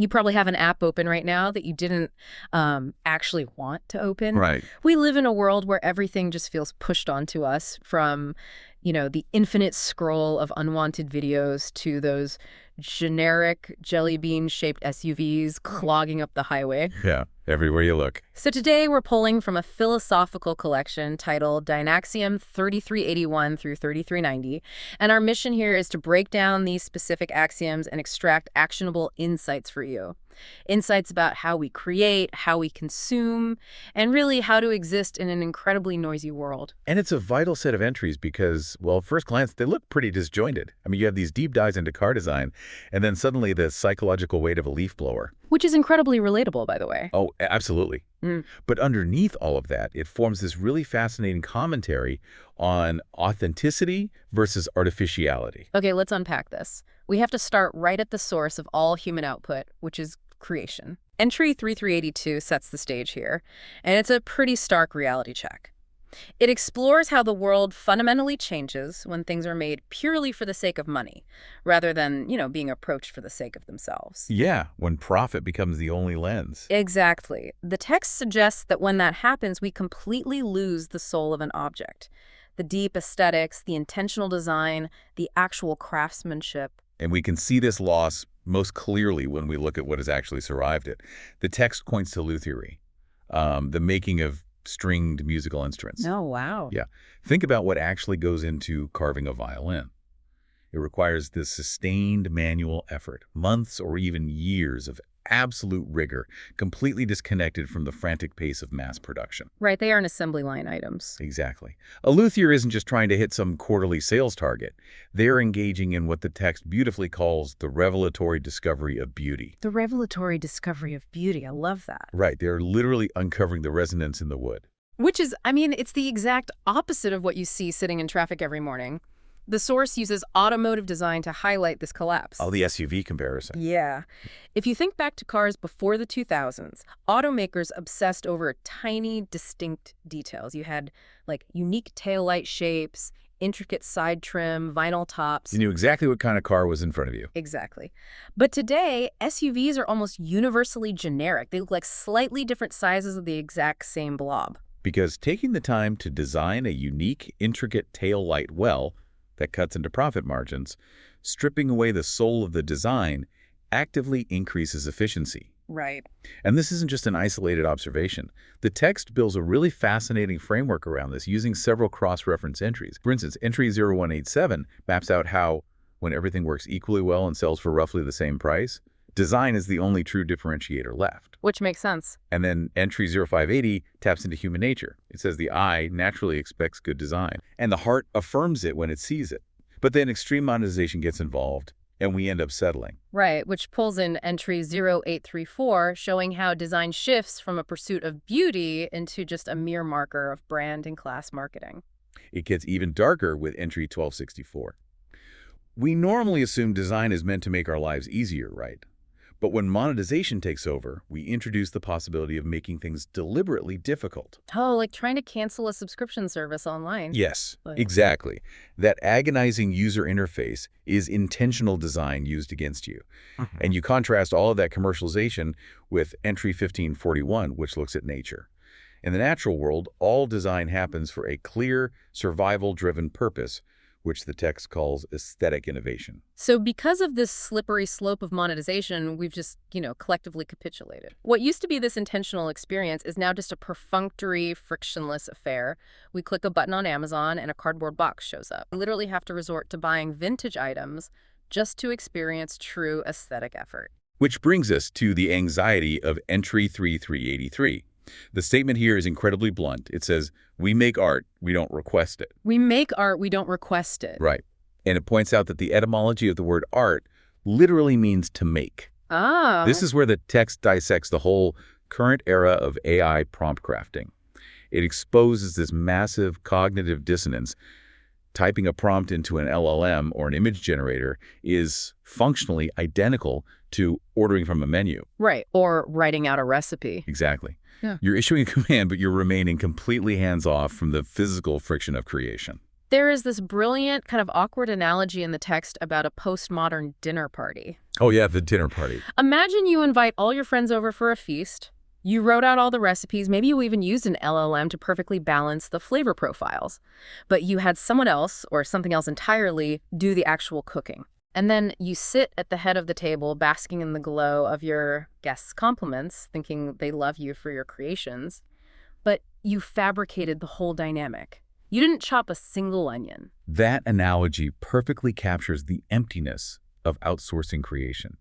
You probably have an app open right now that you didn't actually want to open. Right. We live in a world where everything just feels pushed onto us, from, the infinite scroll of unwanted videos to those generic jelly bean-shaped SUVs clogging up the highway. Yeah, everywhere you look. So today we're pulling from a philosophical collection titled Dynaxiom 3381 through 3390, and our mission here is to break down these specific axioms and extract actionable insights for you. Insights about how we create, how we consume, and really how to exist in an incredibly noisy world. And it's a vital set of entries because, well, at first glance, they look pretty disjointed. I mean, you have these deep dives into car design, and then suddenly the psychological weight of a leaf blower. Which is incredibly relatable, by the way. Oh, absolutely. But underneath all of that, it forms this really fascinating commentary on authenticity versus artificiality. Okay, let's unpack this. We have to start right at the source of all human output, which is creation. Entry 3382 sets the stage here, and it's a pretty stark reality check. It explores how the world fundamentally changes when things are made purely for the sake of money, rather than, being approached for the sake of themselves. Yeah, when profit becomes the only lens. Exactly. The text suggests that when that happens, we completely lose the soul of an object. The deep aesthetics, the intentional design, the actual craftsmanship. And we can see this loss most clearly when we look at what has actually survived it. The text points to luthiery, the making of stringed musical instruments. Oh, wow. Yeah. Think about what actually goes into carving a violin. It requires this sustained manual effort, months or even years of absolute rigor, completely disconnected from the frantic pace of mass production. Right, they aren't assembly line items. Exactly. A luthier isn't just trying to hit some quarterly sales target. They're engaging in what the text beautifully calls the revelatory discovery of beauty. The revelatory discovery of beauty, I love that. Right, they're literally uncovering the resonance in the wood. Which is, it's the exact opposite of what you see sitting in traffic every morning. The source uses automotive design to highlight this collapse. Oh, the SUV comparison. Yeah. If you think back to cars before the 2000s, automakers obsessed over tiny, distinct details. You had, unique taillight shapes, intricate side trim, vinyl tops. You knew exactly what kind of car was in front of you. Exactly. But today, SUVs are almost universally generic. They look like slightly different sizes of the exact same blob. Because taking the time to design a unique, intricate tail light well that cuts into profit margins, stripping away the soul of the design, actively increases efficiency. Right. And this isn't just an isolated observation. The text builds a really fascinating framework around this using several cross-reference entries. For instance, entry 0187 maps out how, when everything works equally well and sells for roughly the same price, design is the only true differentiator left. Which makes sense. And then entry 0580 taps into human nature. It says the eye naturally expects good design, and the heart affirms it when it sees it. But then extreme monetization gets involved, and we end up settling. Right, which pulls in entry 0834, showing how design shifts from a pursuit of beauty into just a mere marker of brand and class marketing. It gets even darker with entry 1264. We normally assume design is meant to make our lives easier, right? But when monetization takes over, we introduce the possibility of making things deliberately difficult. Oh, like trying to cancel a subscription service online. Yes, exactly. That agonizing user interface is intentional design used against you. And you contrast all of that commercialization with entry 1541, which looks at nature. In the natural world, all design happens for a clear, survival-driven purpose, which the text calls aesthetic innovation. So because of this slippery slope of monetization, we've just, collectively capitulated. What used to be this intentional experience is now just a perfunctory, frictionless affair. We click a button on Amazon and a cardboard box shows up. We literally have to resort to buying vintage items just to experience true aesthetic effort. Which brings us to the anxiety of entry 3383. The statement here is incredibly blunt. It says, we make art, we don't request it. We make art, we don't request it. Right. And it points out that the etymology of the word art literally means to make. Ah. This is where the text dissects the whole current era of AI prompt crafting. It exposes this massive cognitive dissonance. Typing a prompt into an LLM or an image generator is functionally identical to ordering from a menu. Right. Or writing out a recipe. Exactly. Yeah. You're issuing a command, but you're remaining completely hands-off from the physical friction of creation. There is this brilliant, kind of awkward analogy in the text about a postmodern dinner party. Oh yeah, the dinner party. Imagine you invite all your friends over for a feast. You wrote out all the recipes. Maybe you even used an LLM to perfectly balance the flavor profiles. But you had someone else, or something else entirely, do the actual cooking. And then you sit at the head of the table, basking in the glow of your guests' compliments, thinking they love you for your creations. But you fabricated the whole dynamic. You didn't chop a single onion. That analogy perfectly captures the emptiness of outsourcing creation.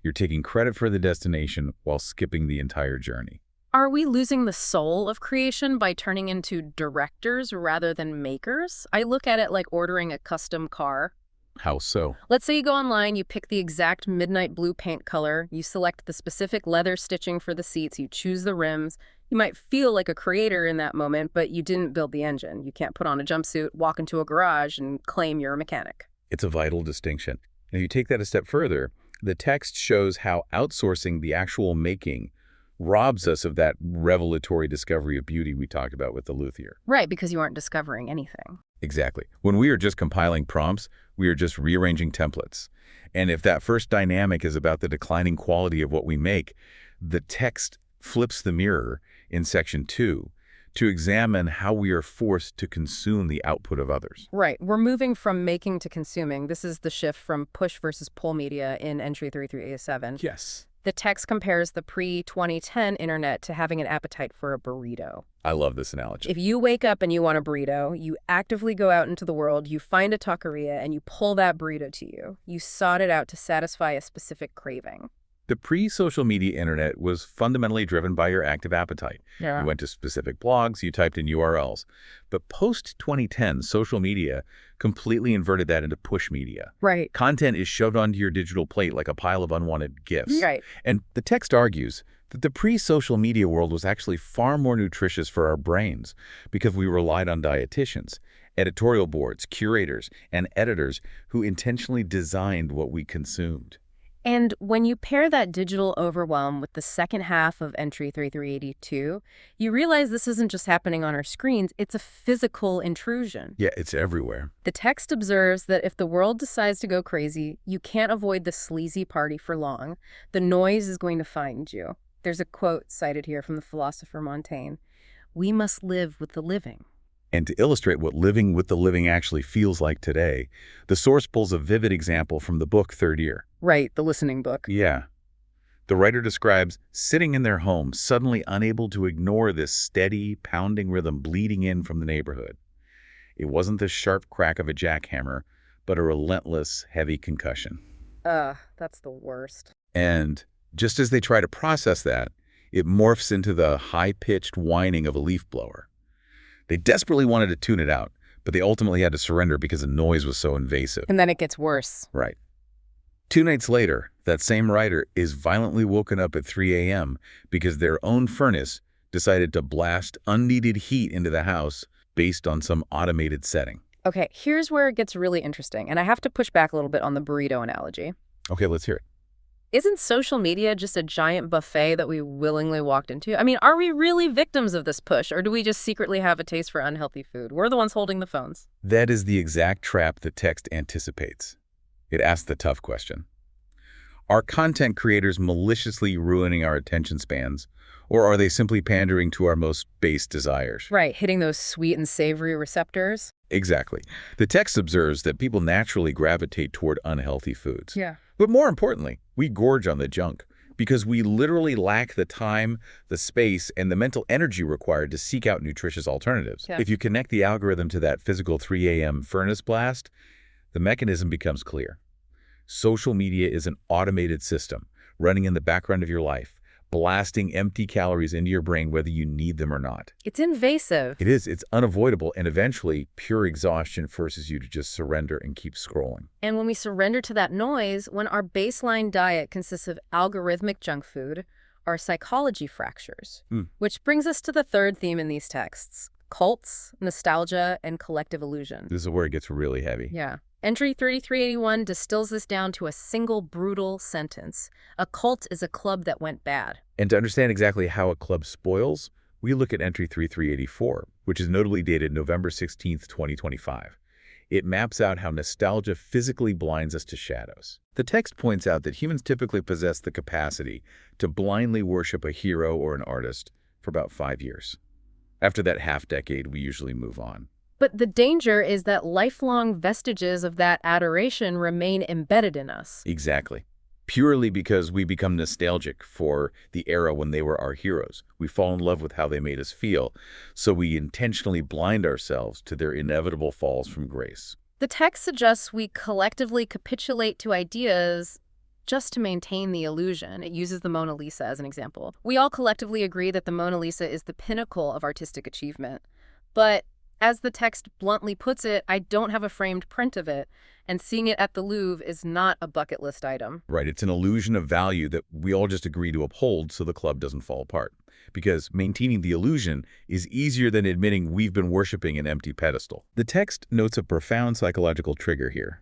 You're taking credit for the destination while skipping the entire journey. Are we losing the soul of creation by turning into directors rather than makers? I look at it like ordering a custom car. How so? Let's say you go online, you pick the exact midnight blue paint color, you select the specific leather stitching for the seats, you choose the rims. You might feel like a creator in that moment, but you didn't build the engine. You can't put on a jumpsuit, walk into a garage, and claim you're a mechanic. It's a vital distinction. And if you take that a step further, the text shows how outsourcing the actual making robs us of that revelatory discovery of beauty we talked about with the luthier. Right, because you aren't discovering anything. Exactly. When we are just compiling prompts, we are just rearranging templates. And if that first dynamic is about the declining quality of what we make, the text flips the mirror in section 2 to examine how we are forced to consume the output of others. Right. We're moving from making to consuming. This is the shift from push versus pull media in entry 3387. Yes. The text compares the pre-2010 internet to having an appetite for a burrito. I love this analogy. If you wake up and you want a burrito, you actively go out into the world, you find a taqueria, and you pull that burrito to you. You sought it out to satisfy a specific craving. The pre-social media internet was fundamentally driven by your active appetite. Yeah. You went to specific blogs, you typed in URLs. But post-2010, social media completely inverted that into push media. Right. Content is shoved onto your digital plate like a pile of unwanted gifts. Right. And the text argues that the pre-social media world was actually far more nutritious for our brains because we relied on dietitians, editorial boards, curators, and editors who intentionally designed what we consumed. And when you pair that digital overwhelm with the second half of entry 3382, you realize this isn't just happening on our screens, it's a physical intrusion. Yeah, it's everywhere. The text observes that if the world decides to go crazy, you can't avoid the sleazy party for long. The noise is going to find you. There's a quote cited here from the philosopher Montaigne. We must live with the living. And to illustrate what living with the living actually feels like today, the source pulls a vivid example from the book Third Ear. Right, the listening book. Yeah. The writer describes sitting in their home, suddenly unable to ignore this steady, pounding rhythm bleeding in from the neighborhood. It wasn't the sharp crack of a jackhammer, but a relentless, heavy concussion. That's the worst. And just as they try to process that, it morphs into the high-pitched whining of a leaf blower. They desperately wanted to tune it out, but they ultimately had to surrender because the noise was so invasive. And then it gets worse. Right. 2 nights later, that same writer is violently woken up at 3 a.m. because their own furnace decided to blast unneeded heat into the house based on some automated setting. Okay, here's where it gets really interesting, and I have to push back a little bit on the burrito analogy. Okay, let's hear it. Isn't social media just a giant buffet that we willingly walked into? I mean, are we really victims of this push, or do we just secretly have a taste for unhealthy food? We're the ones holding the phones. That is the exact trap the text anticipates. It asks the tough question. Are content creators maliciously ruining our attention spans, or are they simply pandering to our most base desires? Right, hitting those sweet and savory receptors. Exactly. The text observes that people naturally gravitate toward unhealthy foods. Yeah. But more importantly, we gorge on the junk because we literally lack the time, the space, and the mental energy required to seek out nutritious alternatives. Yeah. If you connect the algorithm to that physical 3 a.m. furnace blast, the mechanism becomes clear. Social media is an automated system running in the background of your life, blasting empty calories into your brain whether you need them or not. It's invasive. It is. It's unavoidable, and eventually pure exhaustion forces you to just surrender and keep scrolling. And when we surrender to that noise, when our baseline diet consists of algorithmic junk food, our psychology fractures. Which brings us to the third theme in these texts: cults, nostalgia, and collective illusion. This is where it gets really heavy. Yeah. Entry 3381 distills this down to a single brutal sentence. A cult is a club that went bad. And to understand exactly how a club spoils, we look at entry 3384, which is notably dated November 16th, 2025. It maps out how nostalgia physically blinds us to shadows. The text points out that humans typically possess the capacity to blindly worship a hero or an artist for about 5 years. After that half-decade, we usually move on. But the danger is that lifelong vestiges of that adoration remain embedded in us. Exactly. Purely because we become nostalgic for the era when they were our heroes. We fall in love with how they made us feel, so we intentionally blind ourselves to their inevitable falls from grace. The text suggests we collectively capitulate to ideas just to maintain the illusion. It uses the Mona Lisa as an example. We all collectively agree that the Mona Lisa is the pinnacle of artistic achievement. But as the text bluntly puts it, I don't have a framed print of it, and seeing it at the Louvre is not a bucket list item. Right, it's an illusion of value that we all just agree to uphold so the club doesn't fall apart. Because maintaining the illusion is easier than admitting we've been worshiping an empty pedestal. The text notes a profound psychological trigger here.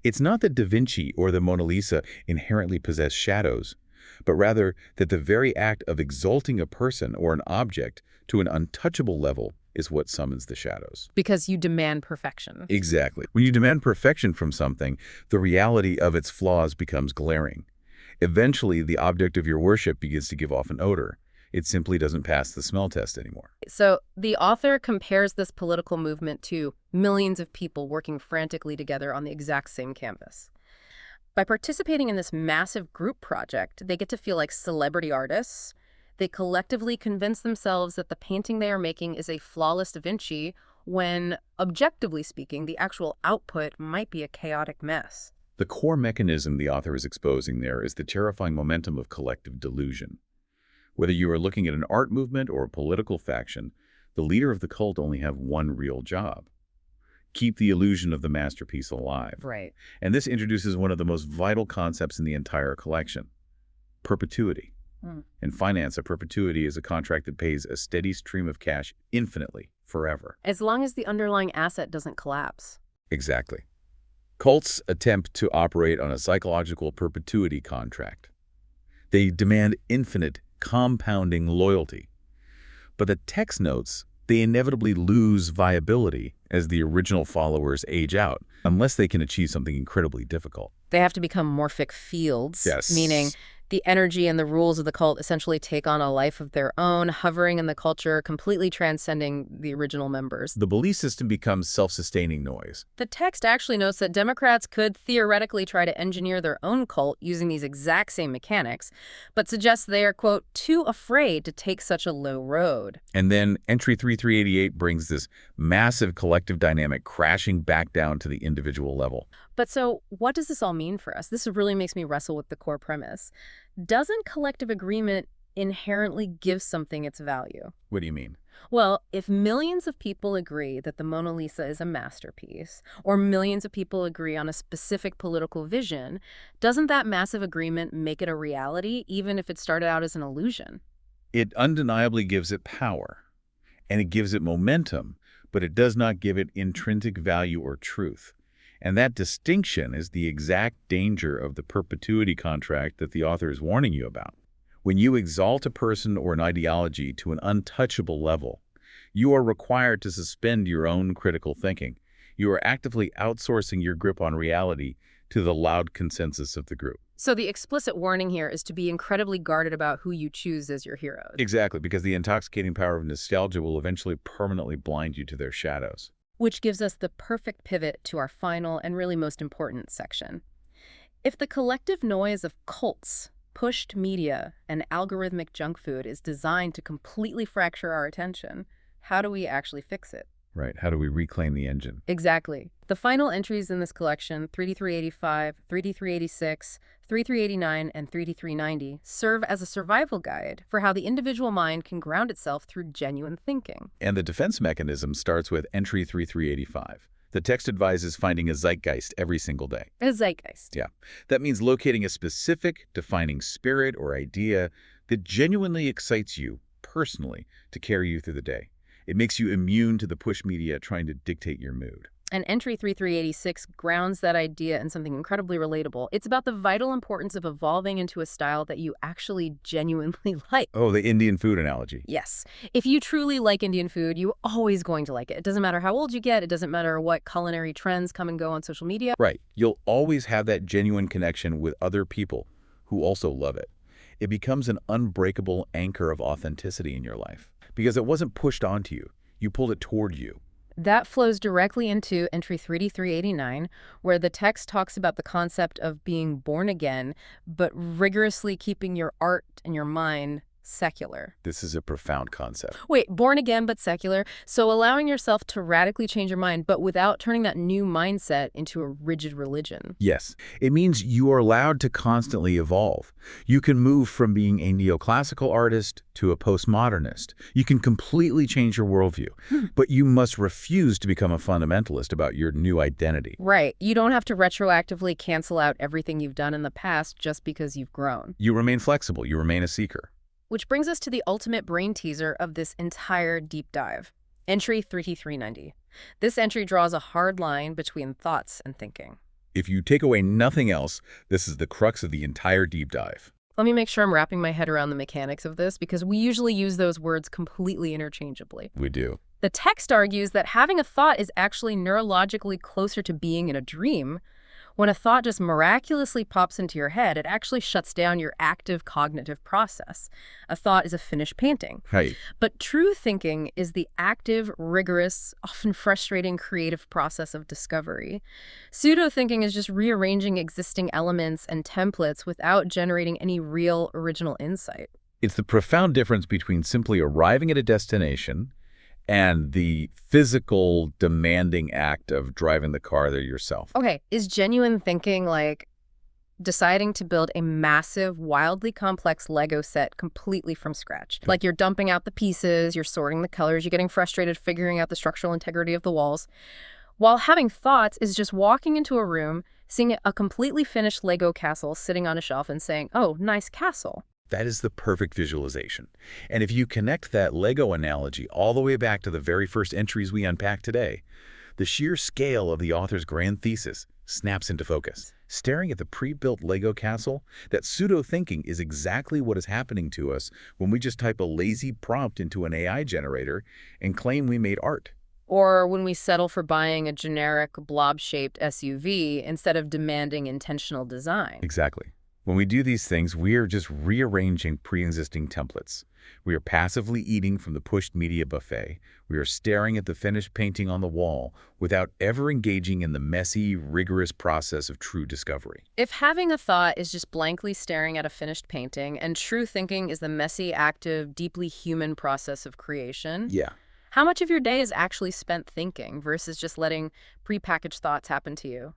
It's not that Da Vinci or the Mona Lisa inherently possess shadows, but rather that the very act of exalting a person or an object to an untouchable level is what summons the shadows. Because you demand perfection. Exactly. When you demand perfection from something, the reality of its flaws becomes glaring. Eventually, the object of your worship begins to give off an odor. It simply doesn't pass the smell test anymore. So the author compares this political movement to millions of people working frantically together on the exact same canvas. By participating in this massive group project, they get to feel like celebrity artists. They collectively convince themselves that the painting they are making is a flawless Da Vinci, when, objectively speaking, the actual output might be a chaotic mess. The core mechanism the author is exposing there is the terrifying momentum of collective delusion. Whether you are looking at an art movement or a political faction, the leader of the cult only have one real job: keep the illusion of the masterpiece alive. Right. And this introduces one of the most vital concepts in the entire collection: perpetuity. In finance, a perpetuity is a contract that pays a steady stream of cash infinitely, forever. As long as the underlying asset doesn't collapse. Exactly. Cults attempt to operate on a psychological perpetuity contract. They demand infinite, compounding loyalty. But the text notes they inevitably lose viability as the original followers age out, unless they can achieve something incredibly difficult. They have to become morphic fields, Yes. meaning the energy and the rules of the cult essentially take on a life of their own, hovering in the culture, completely transcending the original members. The belief system becomes self-sustaining noise. The text actually notes that Democrats could theoretically try to engineer their own cult using these exact same mechanics, but suggests they are, quote, too afraid to take such a low road. And then Entry 3388 brings this massive collective dynamic crashing back down to the individual level. But so what does this all mean for us? This really makes me wrestle with the core premise. Doesn't collective agreement inherently give something its value? What do you mean? Well, if millions of people agree that the Mona Lisa is a masterpiece, or millions of people agree on a specific political vision, doesn't that massive agreement make it a reality, even if it started out as an illusion? It undeniably gives it power, and it gives it momentum, but it does not give it intrinsic value or truth. And that distinction is the exact danger of the perpetuity contract that the author is warning you about. When you exalt a person or an ideology to an untouchable level, you are required to suspend your own critical thinking. You are actively outsourcing your grip on reality to the loud consensus of the group. So the explicit warning here is to be incredibly guarded about who you choose as your heroes. Exactly, because the intoxicating power of nostalgia will eventually permanently blind you to their shadows. Which gives us the perfect pivot to our final and really most important section. If the collective noise of cults, pushed media, and algorithmic junk food is designed to completely fracture our attention, how do we actually fix it? Right, how do we reclaim the engine? Exactly. The final entries in this collection, 3385, 3386, 3389, and 3390, serve as a survival guide for how the individual mind can ground itself through genuine thinking. And the defense mechanism starts with Entry 3385. The text advises finding a zeitgeist every single day. A zeitgeist. Yeah. That means locating a specific, defining spirit or idea that genuinely excites you personally to carry you through the day. It makes you immune to the push media trying to dictate your mood. And entry 3386 grounds that idea in something incredibly relatable. It's about the vital importance of evolving into a style that you actually genuinely like. Oh, the Indian food analogy. Yes. If you truly like Indian food, you're always going to like it. It doesn't matter how old you get. It doesn't matter what culinary trends come and go on social media. Right. You'll always have that genuine connection with other people who also love it. It becomes an unbreakable anchor of authenticity in your life because it wasn't pushed onto you. You pulled it toward you. That flows directly into entry 3D389, where the text talks about the concept of being born again, but rigorously keeping your art and your mind secular. This is a profound concept. Wait, born again but secular? So allowing yourself to radically change your mind, but without turning that new mindset into a rigid religion. Yes, it means you are allowed to constantly evolve. You can move from being a neoclassical artist to a postmodernist. You can completely change your worldview, but you must refuse to become a fundamentalist about your new identity. Right. You don't have to retroactively cancel out everything you've done in the past just because you've grown. You remain flexible. You remain a seeker. Which brings us to the ultimate brain teaser of this entire deep dive. Entry 3T390. This entry draws a hard line between thoughts and thinking. If you take away nothing else, this is the crux of the entire deep dive. Let me make sure I'm wrapping my head around the mechanics of this, because we usually use those words completely interchangeably. We do. The text argues that having a thought is actually neurologically closer to being in a dream. When a thought just miraculously pops into your head, it actually shuts down your active cognitive process. A thought is a finished painting. Right. But true thinking is the active, rigorous, often frustrating creative process of discovery. Pseudo-thinking is just rearranging existing elements and templates without generating any real original insight. It's the profound difference between simply arriving at a destination and the physical, demanding act of driving the car there yourself. Okay, is genuine thinking like deciding to build a massive, wildly complex Lego set completely from scratch? Like you're dumping out the pieces, you're sorting the colors, you're getting frustrated figuring out the structural integrity of the walls. While having thoughts is just walking into a room, seeing a completely finished Lego castle sitting on a shelf and saying, oh, nice castle. That is the perfect visualization. And if you connect that Lego analogy all the way back to the very first entries we unpacked today, the sheer scale of the author's grand thesis snaps into focus. Staring at the pre-built Lego castle, that pseudo-thinking is exactly what is happening to us when we just type a lazy prompt into an AI generator and claim we made art. Or when we settle for buying a generic blob-shaped SUV instead of demanding intentional design. Exactly. When we do these things, we are just rearranging pre-existing templates. We are passively eating from the pushed media buffet. We are staring at the finished painting on the wall without ever engaging in the messy, rigorous process of true discovery. If having a thought is just blankly staring at a finished painting and true thinking is the messy, active, deeply human process of creation, Yeah. how much of your day is actually spent thinking versus just letting prepackaged thoughts happen to you?